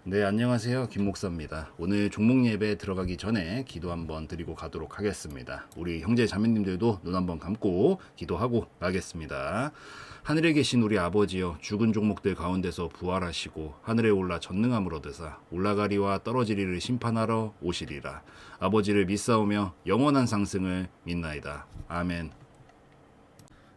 네, 안녕하세요. 김 목사입니다. 오늘 종목 예배 들어가기 전에 기도 한번 드리고 가도록 하겠습니다. 우리 형제 자매님들도 눈 한번 감고 기도하고 가겠습니다. 하늘에 계신 우리 아버지여, 죽은 종목들 가운데서 부활하시고 하늘에 올라 전능함을 얻으사 올라가리와 떨어지리를 심판하러 오시리라. 아버지를 믿사오며 영원한 상승을 믿나이다. 아멘.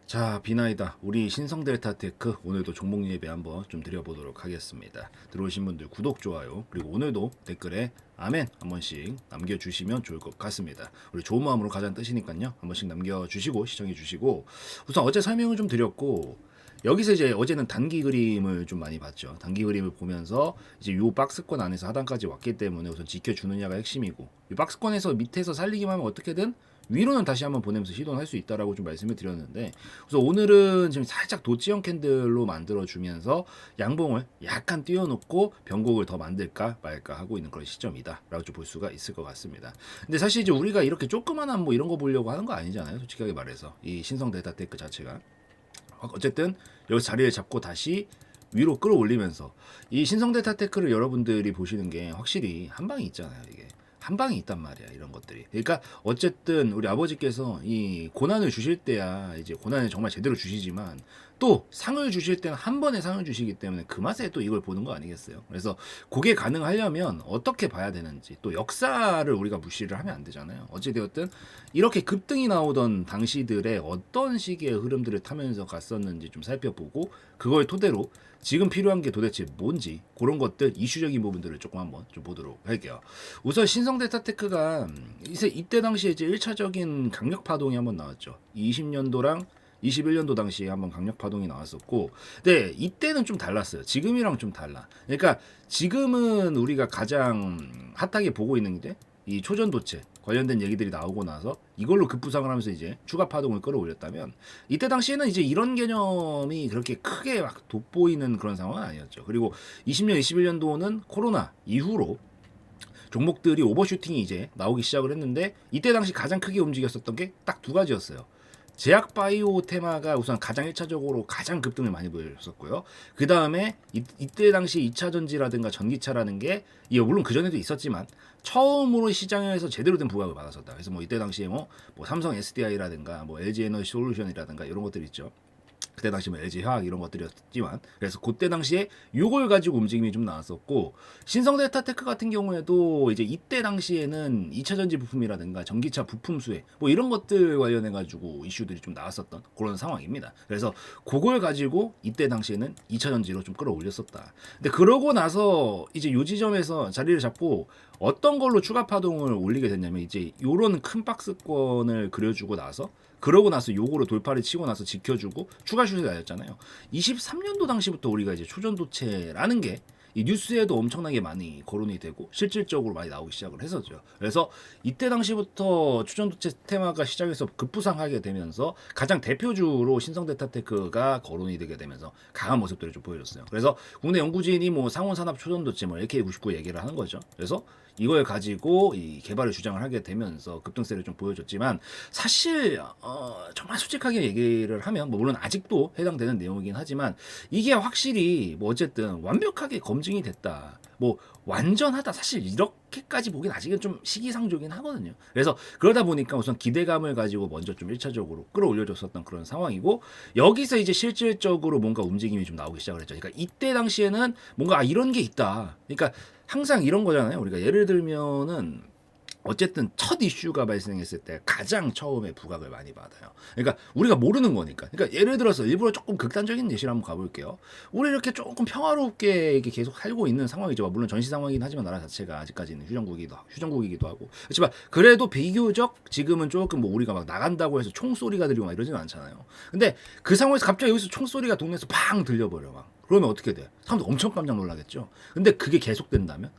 자, 비나이다. 우리 신성델타테크 오늘도 종목 예배 한번 좀 드려보도록 하겠습니다. 들어오신 분들 구독, 좋아요, 그리고 오늘도 댓글에 아멘 한 번씩 남겨주시면 좋을 것 같습니다. 우리 좋은 마음으로 가자는 뜻이니까요. 한 번씩 남겨주시고 시청해주시고, 우선 어제 설명을 좀 드렸고, 여기서 이제 어제는 단기 그림을 좀 많이 봤죠. 단기 그림을 보면서 이제 요 박스권 안에서 하단까지 왔기 때문에 우선 지켜주느냐가 핵심이고, 이 박스권에서 밑에서 살리기만 하면 어떻게든 위로는 다시 한번 보내면서 시도는 할 수 있다라고 좀 말씀을 드렸는데, 그래서 오늘은 지금 살짝 도치형 캔들로 만들어 주면서 양봉을 약간 띄워놓고 변곡을 더 만들까 말까 하고 있는 그런 시점이다라고 좀 볼 수가 있을 것 같습니다. 근데 사실 이제 우리가 이렇게 조그만한 뭐 이런 거 보려고 하는 거 아니잖아요. 솔직하게 말해서 이 신성 데이터테크 자체가 어쨌든 여기 자리를 잡고 다시 위로 끌어올리면서 이 신성 데이터테크를 여러분들이 보시는 게 확실히 한 방이 있잖아요. 이게 한 방이 있단 말이야, 이런 것들이. 그러니까 어쨌든 우리 아버지께서 이 고난을 주실 때야 이제 고난을 정말 제대로 주시지만, 또 상을 주실 때는 한 번에 상을 주시기 때문에 그 맛에 또 이걸 보는 거 아니겠어요? 그래서 그게 가능하려면 어떻게 봐야 되는지, 또 역사를 우리가 무시를 하면 안 되잖아요. 어찌되었든 이렇게 급등이 나오던 당시들의 어떤 시기의 흐름들을 타면서 갔었는지 좀 살펴보고, 그걸 토대로 지금 필요한 게 도대체 뭔지, 그런 것들 이슈적인 부분들을 조금 한번 좀 보도록 할게요. 우선 신성 데이터테크가 이때 당시에 이제 1차적인 강력 파동이 한번 나왔죠. 20년도랑 21년도 당시에 한번 강력 파동이 나왔었고, 근데 이때는 좀 달랐어요. 지금이랑 좀 달라. 그러니까 지금은 우리가 가장 핫하게 보고 있는 게 이 초전도체 관련된 얘기들이 나오고 나서 이걸로 급부상을 하면서 이제 추가 파동을 끌어올렸다면, 이때 당시에는 이제 이런 개념이 그렇게 크게 막 돋보이는 그런 상황은 아니었죠. 그리고 20년, 21년도는 코로나 이후로 종목들이 오버슈팅이 이제 나오기 시작을 했는데, 이때 당시 가장 크게 움직였었던 게 딱 두 가지였어요. 제약 바이오 테마가 우선 가장 1차적으로 가장 급등을 많이 보였었고요. 그 다음에 이때 당시 2차 전지라든가 전기차라는 게, 물론 그전에도 있었지만 처음으로 시장에서 제대로 된 부각을 받았었다. 그래서 뭐 이때 당시에 뭐 삼성 SDI라든가 뭐 LG 에너지 솔루션이라든가 이런 것들 있죠. 그때 당시 뭐 LG 화학 이런 것들이었지만, 그래서 그때 당시에 요걸 가지고 움직임이 좀 나왔었고, 신성데이터테크 같은 경우에도 이제 이때 당시에는 2차 전지 부품이라든가 전기차 부품 수혜 뭐 이런 것들 관련해 가지고 이슈들이 좀 나왔었던 그런 상황입니다. 그래서 그걸 가지고 이때 당시에는 2차 전지로 좀 끌어올렸었다. 근데 그러고 나서 이제 요 지점에서 자리를 잡고 어떤 걸로 추가 파동을 올리게 됐냐면, 이제 요런 큰 박스권을 그려주고 나서, 그러고 나서 요거로 돌파를 치고 나서 지켜주고 추가 슛이 나였잖아요. 23년도 당시부터 우리가 이제 초전도체라는 게 이 뉴스에도 엄청나게 많이 거론이 되고 실질적으로 많이 나오기 시작을 했었죠. 그래서 이때 당시부터 초전도체 테마가 시장에서 급부상하게 되면서 가장 대표주로 신성데이터테크가 거론이 되게 되면서 강한 모습들을 좀 보여줬어요. 그래서 국내 연구진이 뭐 상온산업 초전도체 뭐 AK99 얘기를 하는 거죠. 그래서 이걸 가지고 이 개발을 주장을 하게 되면서 급등세를 좀 보여줬지만, 사실 정말 솔직하게 얘기를 하면 뭐 물론 아직도 해당되는 내용이긴 하지만, 이게 확실히 뭐 어쨌든 완벽하게 검증이 됐다, 뭐 완전하다, 사실 이렇게까지 보긴 아직은 좀 시기상조긴 하거든요. 그래서 그러다 보니까 우선 기대감을 가지고 먼저 좀 1차적으로 끌어올려줬었던 그런 상황이고, 여기서 이제 실질적으로 뭔가 움직임이 좀 나오기 시작을 했죠. 그러니까 이때 당시에는 뭔가 이런 게 있다. 그러니까 항상 이런 거잖아요. 우리가 예를 들면은 어쨌든 첫 이슈가 발생했을 때 가장 처음에 부각을 많이 받아요. 그러니까 우리가 모르는 거니까. 그러니까 예를 들어서 일부러 조금 극단적인 예시를 한번 가볼게요. 우리 이렇게 조금 평화롭게 이렇게 계속 살고 있는 상황이죠. 물론 전시 상황이긴 하지만 나라 자체가 아직까지는 휴전국이기도 하고. 그렇지만 그래도 비교적 지금은 조금 뭐 우리가 막 나간다고 해서 총소리가 들리고 막 이러지는 않잖아요. 근데 그 상황에서 갑자기 여기서 총소리가 동네에서 팡 들려버려 막. 그러면 어떻게 돼? 사람들 엄청 깜짝 놀라겠죠. 근데 그게 계속된다면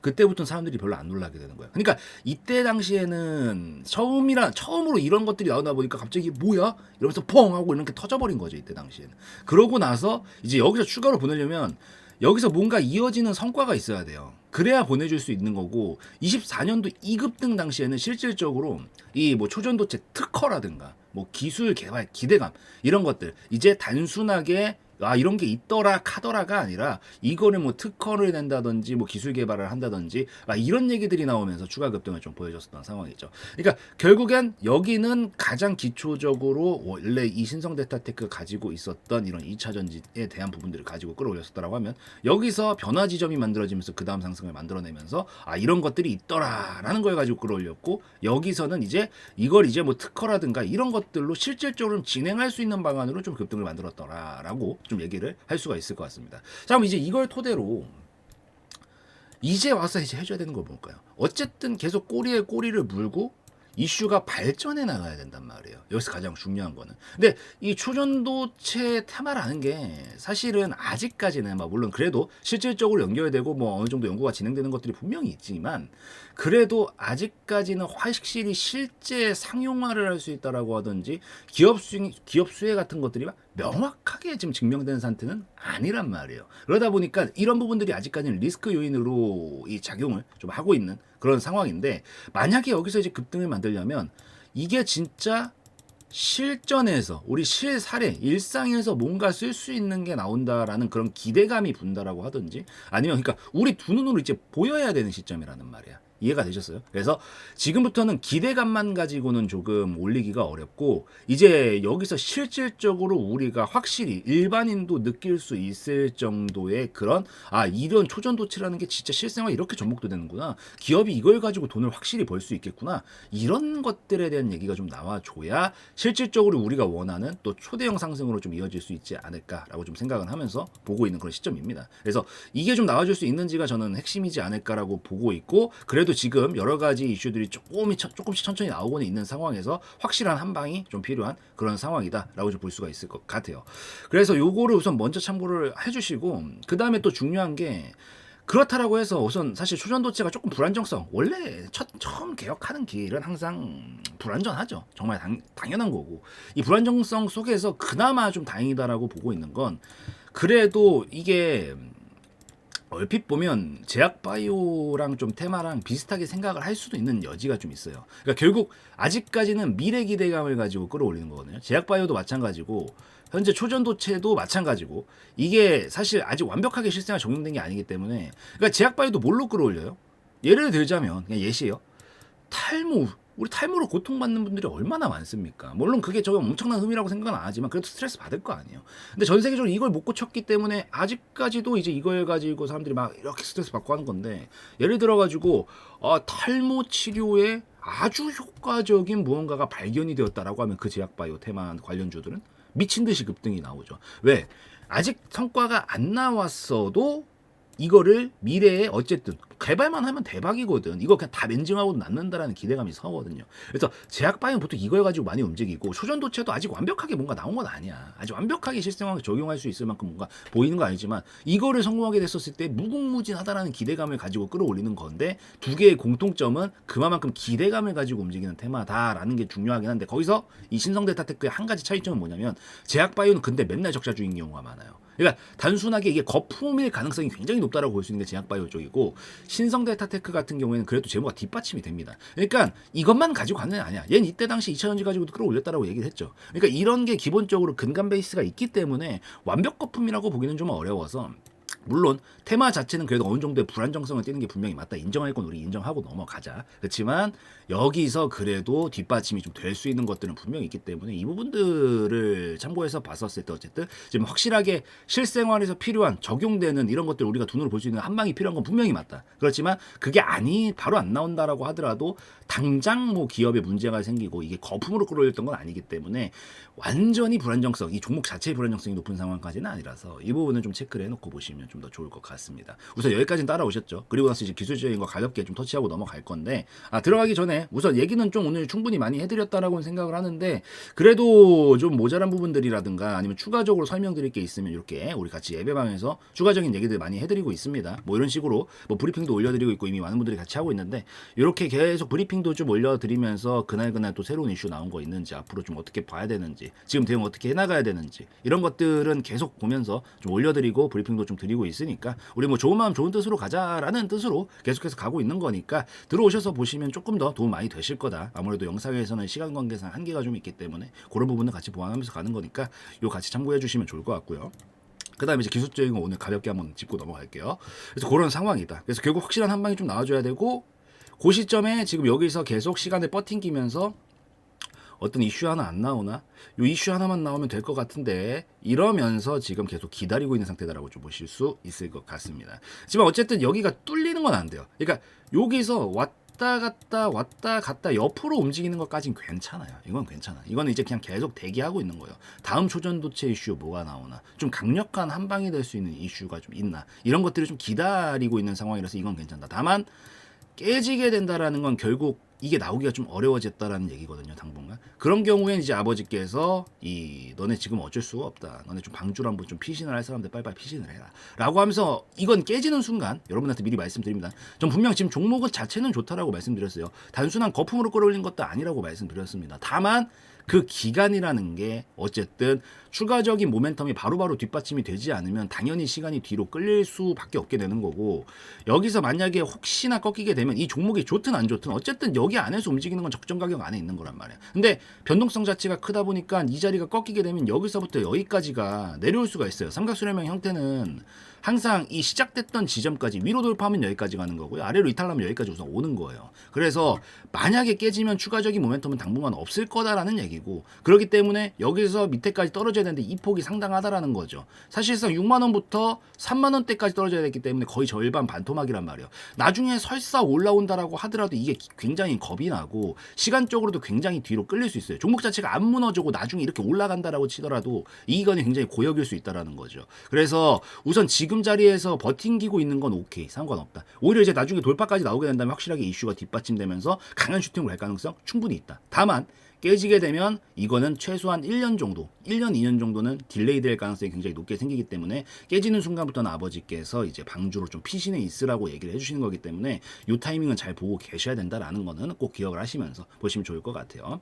그때부터는 사람들이 별로 안 놀라게 되는 거예요. 그러니까 이때 당시에는 처음으로 이런 것들이 나오다 보니까 갑자기 뭐야? 이러면서 펑 하고 이렇게 터져버린 거죠. 이때 당시에는. 그러고 나서 이제 여기서 추가로 보내려면 여기서 뭔가 이어지는 성과가 있어야 돼요. 그래야 보내줄 수 있는 거고, 24년도 2급등 당시에는 실질적으로 이 뭐 초전도체 특허라든가 뭐 기술 개발 기대감 이런 것들, 이제 단순하게 아 이런 게 있더라 카더라가 아니라 이거를 뭐 특허를 낸다든지 뭐 기술 개발을 한다든지 이런 얘기들이 나오면서 추가 급등을 좀 보여줬었던 상황이죠. 그러니까 결국엔 여기는 가장 기초적으로 원래 이 신성 데이터테크 가지고 있었던 이런 2차 전지에 대한 부분들을 가지고 끌어올렸었다라고 하면 여기서 변화 지점이 만들어지면서 그 다음 상승을 만들어내면서 이런 것들이 있더라라는 걸 가지고 끌어올렸고 여기서는 이제 이걸 이제 뭐 특허라든가 이런 것들로 실질적으로 진행할 수 있는 방안으로 좀 급등을 만들었더라라고 좀 얘기를 할 수가 있을 것 같습니다. 자, 그럼 이제 이걸 토대로 이제 와서 이제 해줘야 되는 거 뭘까요? 어쨌든 계속 꼬리에 꼬리를 물고 이슈가 발전해 나가야 된단 말이에요. 여기서 가장 중요한 거는. 근데 이 초전도체 테마라는 게 사실은 아직까지는 물론 그래도 실질적으로 연결되고 뭐 어느 정도 연구가 진행되는 것들이 분명히 있지만 그래도 아직까지는 확실히 실제 상용화를 할 수 있다라고 하든지 기업 수혜 같은 것들이 막 명확하게 지금 증명된 상태는 아니란 말이에요. 그러다 보니까 이런 부분들이 아직까지는 리스크 요인으로 이 작용을 좀 하고 있는 그런 상황인데 만약에 여기서 이제 급등을 만들려면 이게 진짜 실전에서 우리 실사례 일상에서 뭔가 쓸 수 있는 게 나온다라는 그런 기대감이 분다라고 하든지 아니면 그러니까 우리 두 눈으로 이제 보여야 되는 시점이라는 말이야. 이해가 되셨어요? 그래서 지금부터는 기대감만 가지고는 조금 올리기가 어렵고 이제 여기서 실질적으로 우리가 확실히 일반인도 느낄 수 있을 정도의 그런 이런 초전도체라는 게 진짜 실생활 이렇게 접목도 되는구나. 기업이 이걸 가지고 돈을 확실히 벌 수 있겠구나. 이런 것들에 대한 얘기가 좀 나와줘야 실질적으로 우리가 원하는 또 초대형 상승으로 좀 이어질 수 있지 않을까라고 좀 생각을 하면서 보고 있는 그런 시점입니다. 그래서 이게 좀 나와줄 수 있는지가 저는 핵심이지 않을까라고 보고 있고 그래도 지금 여러 가지 이슈들이 조금씩 천천히 나오고는 있는 상황에서 확실한 한 방이 좀 필요한 그런 상황이다라고 좀 볼 수가 있을 것 같아요. 그래서 요거를 우선 먼저 참고를 해주시고 그 다음에 또 중요한 게 그렇다라고 해서 우선 사실 초전도체가 조금 불안정성 원래 처음 개혁하는 길은 항상 불안전하죠. 정말 당연한 거고 이 불안정성 속에서 그나마 좀 다행이다라고 보고 있는 건 그래도 이게 얼핏 보면 제약바이오랑 좀 테마랑 비슷하게 생각을 할 수도 있는 여지가 좀 있어요. 그러니까 결국 아직까지는 미래 기대감을 가지고 끌어올리는 거거든요. 제약바이오도 마찬가지고 현재 초전도체도 마찬가지고 이게 사실 아직 완벽하게 실생활 적용된 게 아니기 때문에 그러니까 제약바이오도 뭘로 끌어올려요? 예를 들자면 그냥 예시예요. 탈모 우리 탈모로 고통받는 분들이 얼마나 많습니까? 물론 그게 저 엄청난 흠이라고 생각은 안 하지만 그래도 스트레스 받을 거 아니에요. 근데 전 세계적으로 이걸 못 고쳤기 때문에 아직까지도 이제 이걸 가지고 사람들이 막 이렇게 스트레스 받고 하는 건데 예를 들어 가지고 탈모 치료에 아주 효과적인 무언가가 발견이 되었다라고 하면 그 제약바이오 테마 관련주들은 미친 듯이 급등이 나오죠. 왜? 아직 성과가 안 나왔어도 이거를 미래에 어쨌든 개발만 하면 대박이거든. 이거 그냥 다 렌징하고 남는다라는 기대감이 서거든요. 그래서 제약바이오는 보통 이걸 가지고 많이 움직이고 초전도체도 아직 완벽하게 뭔가 나온 건 아니야. 아직 완벽하게 실생활에 적용할 수 있을 만큼 뭔가 보이는 거 아니지만 이거를 성공하게 됐었을 때 무궁무진하다라는 기대감을 가지고 끌어올리는 건데 두 개의 공통점은 그만큼 기대감을 가지고 움직이는 테마다라는 게 중요하긴 한데 거기서 이 신성데이터테크의 한 가지 차이점은 뭐냐면 제약바이오는 근데 맨날 적자주인 경우가 많아요. 그러니까 단순하게 이게 거품일 가능성이 굉장히 높다라고 볼 수 있는 게 제약바이오 쪽이고 신성데이터테크 같은 경우에는 그래도 재무가 뒷받침이 됩니다. 그러니까 이것만 가지고 가는 게 아니야. 얘는 이때 당시 2차전지 가지고도 끌어올렸다라고 얘기를 했죠. 그러니까 이런 게 기본적으로 근간 베이스가 있기 때문에 완벽 거품이라고 보기는 좀 어려워서 물론 테마 자체는 그래도 어느 정도의 불안정성을 띠는 게 분명히 맞다. 인정할 건 우리 인정하고 넘어가자. 그렇지만 여기서 그래도 뒷받침이 좀 될 수 있는 것들은 분명히 있기 때문에 이 부분들을 참고해서 봤었을 때 어쨌든 지금 확실하게 실생활에서 필요한 적용되는 이런 것들 우리가 눈으로 볼 수 있는 한 방이 필요한 건 분명히 맞다. 그렇지만 그게 바로 안 나온다라고 하더라도 당장 뭐 기업에 문제가 생기고 이게 거품으로 끌어올렸던 건 아니기 때문에 완전히 불안정성, 이 종목 자체의 불안정성이 높은 상황까지는 아니라서 이 부분은 좀 체크를 해놓고 보시면 좀 더 좋을 것 같습니다. 우선 여기까지는 따라오셨죠. 그리고 나서 이제 기술적인 거 가볍게 좀 터치하고 넘어갈 건데 들어가기 전에 우선 얘기는 좀 오늘 충분히 많이 해드렸다라고 생각을 하는데 그래도 좀 모자란 부분들이라든가 아니면 추가적으로 설명드릴 게 있으면 이렇게 우리 같이 예배방에서 추가적인 얘기들 많이 해드리고 있습니다. 뭐 이런 식으로 뭐 브리핑도 올려드리고 있고 이미 많은 분들이 같이 하고 있는데 이렇게 계속 브리핑도 좀 올려드리면서 그날 또 새로운 이슈 나온 거 있는지 앞으로 좀 어떻게 봐야 되는지 지금 대응 어떻게 해나가야 되는지 이런 것들은 계속 보면서 좀 올려드리고 브리핑도 좀 드리고 있으니까 우리 뭐 좋은 마음 좋은 뜻으로 가자라는 뜻으로 계속해서 가고 있는 거니까 들어오셔서 보시면 조금 더 도움 많이 되실 거다. 아무래도 영상에서는 시간 관계상 한계가 좀 있기 때문에 그런 부분은 같이 보완하면서 가는 거니까 요 같이 참고해 주시면 좋을 것 같고요. 그 다음에 이제 기술적인 거 오늘 가볍게 한번 짚고 넘어갈게요. 그래서 그런 상황이다. 그래서 결국 확실한 한 방이 좀 나와줘야 되고, 그 시점에 지금 여기서 계속 시간을 버팅기면서 어떤 이슈 하나 안 나오나? 요 이슈 하나만 나오면 될 것 같은데, 이러면서 지금 계속 기다리고 있는 상태다라고 좀 보실 수 있을 것 같습니다. 하지만 어쨌든 여기가 뚫리는 건 안 돼요. 그러니까 여기서 왔다 갔다 옆으로 움직이는 것까진 괜찮아요. 이건 괜찮아. 이거는 이제 그냥 계속 대기하고 있는 거예요. 다음 초전도체 이슈 뭐가 나오나, 좀 강력한 한 방이 될 수 있는 이슈가 좀 있나, 이런 것들을 좀 기다리고 있는 상황이라서 이건 괜찮다. 다만 깨지게 된다라는 건 결국 이게 나오기가 좀 어려워졌다라는 얘기거든요, 당분간. 그런 경우에는 이제 아버지께서 너네 지금 어쩔 수가 없다. 너네 좀 방주를 한번 좀 피신을 할 사람들 빨리빨리 피신을 해라. 라고 하면서 이건 깨지는 순간 여러분한테 미리 말씀드립니다. 전 분명 지금 종목은 자체는 좋다라고 말씀드렸어요. 단순한 거품으로 끌어올린 것도 아니라고 말씀드렸습니다. 다만 그 기간이라는 게 어쨌든 추가적인 모멘텀이 바로바로 뒷받침이 되지 않으면 당연히 시간이 뒤로 끌릴 수밖에 없게 되는 거고, 여기서 만약에 혹시나 꺾이게 되면 이 종목이 좋든 안 좋든 어쨌든 여기 안에서 움직이는 건 적정 가격 안에 있는 거란 말이야. 근데 변동성 자체가 크다 보니까 이 자리가 꺾이게 되면 여기서부터 여기까지가 내려올 수가 있어요. 삼각수렴형 형태는 항상 이 시작됐던 지점까지 위로 돌파하면 여기까지 가는 거고요. 아래로 이탈하면 여기까지 우선 오는 거예요. 그래서 만약에 깨지면 추가적인 모멘텀은 당분간 없을 거다라는 얘기고, 그렇기 때문에 여기서 밑에까지 떨어져야 되는데 이 폭이 상당하다라는 거죠. 사실상 6만 원부터 3만 원대까지 떨어져야 됐기 때문에 거의 절반 반토막이란 말이에요. 나중에 설사 올라온다라고 하더라도 이게 굉장히 겁이 나고 시간적으로도 굉장히 뒤로 끌릴 수 있어요. 종목 자체가 안 무너지고 나중에 이렇게 올라간다라고 치더라도 이익원이 굉장히 고역일 수 있다라는 거죠. 그래서 우선 지금 자리에서 버팅기고 있는 건 오케이, 상관없다. 오히려 이제 나중에 돌파까지 나오게 된다면 확실하게 이슈가 뒷받침되면서 강한 슈팅으로 갈 가능성 충분히 있다. 다만 깨지게 되면 이거는 최소한 1년 정도, 1년, 2년 정도는 딜레이 될 가능성이 굉장히 높게 생기기 때문에 깨지는 순간부터는 아버지께서 이제 방주로 좀 피신해 있으라고 얘기를 해주시는 거기 때문에 이 타이밍은 잘 보고 계셔야 된다라는 거는 꼭 기억을 하시면서 보시면 좋을 것 같아요.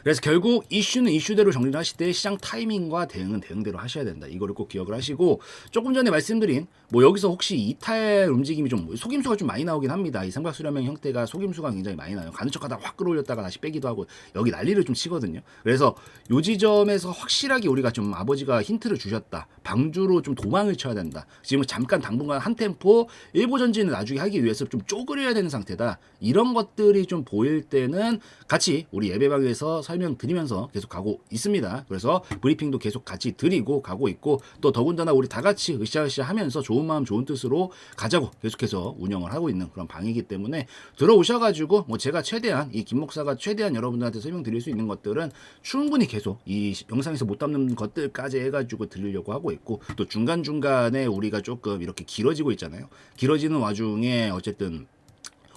그래서 결국 이슈는 이슈대로 정리를 하실 때 시장 타이밍과 대응은 대응대로 하셔야 된다. 이거를 꼭 기억을 하시고, 조금 전에 말씀드린 뭐 여기서 혹시 이탈 움직임이 좀 속임수가 좀 많이 나오긴 합니다. 이 삼각수렴형 형태가 속임수가 굉장히 많이 나요. 가는 척하다 확 끌어올렸다가 다시 빼기도 하고 여기 난리를 좀 치거든요. 그래서 요 지점에서 확실하게 우리가 좀 아버지가 힌트를 주셨다. 방주로 좀 도망을 쳐야 된다. 지금 잠깐 당분간 한 템포 일보 전진을 나중에 하기 위해서 좀 쪼그려야 되는 상태다. 이런 것들이 좀 보일 때는 같이 우리 예배방에서 설명드리면서 계속 가고 있습니다. 그래서 브리핑도 계속 같이 드리고 가고 있고, 또 더군다나 우리 다 같이 으쌰으쌰 하면서 좋은 마음 좋은 뜻으로 가자고 계속해서 운영을 하고 있는 그런 방이기 때문에 들어오셔가지고 뭐 제가 최대한 이 김 목사가 최대한 여러분들한테 설명드릴 수 있는 것들은 충분히 계속 이 영상에서 못 담는 것들까지 해가지고 드리려고 하고 있고, 또 중간중간에 우리가 조금 이렇게 길어지고 있잖아요. 길어지는 와중에 어쨌든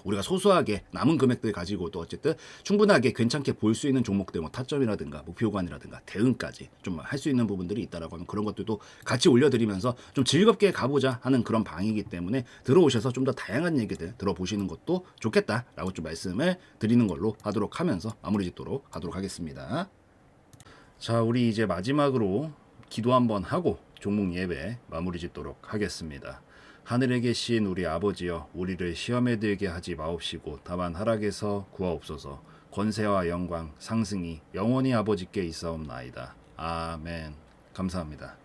우리가 소소하게 남은 금액들 가지고 또 어쨌든 충분하게 괜찮게 볼 수 있는 종목들, 뭐 타점이라든가 목표관이라든가 대응까지 좀 할 수 있는 부분들이 있다라고 하면 그런 것들도 같이 올려드리면서 좀 즐겁게 가보자 하는 그런 방이기 때문에 들어오셔서 좀 더 다양한 얘기들 들어보시는 것도 좋겠다라고 좀 말씀을 드리는 걸로 하도록 하면서 마무리 짓도록 하도록 하겠습니다. 자, 우리 이제 마지막으로 기도 한번 하고 종목 예배 마무리 짓도록 하겠습니다. 하늘에 계신 우리 아버지여, 우리를 시험에 들게 하지 마옵시고 다만 하락에서 구하옵소서. 권세와 영광 상승이 영원히 아버지께 있사옵나이다. 아멘. 감사합니다.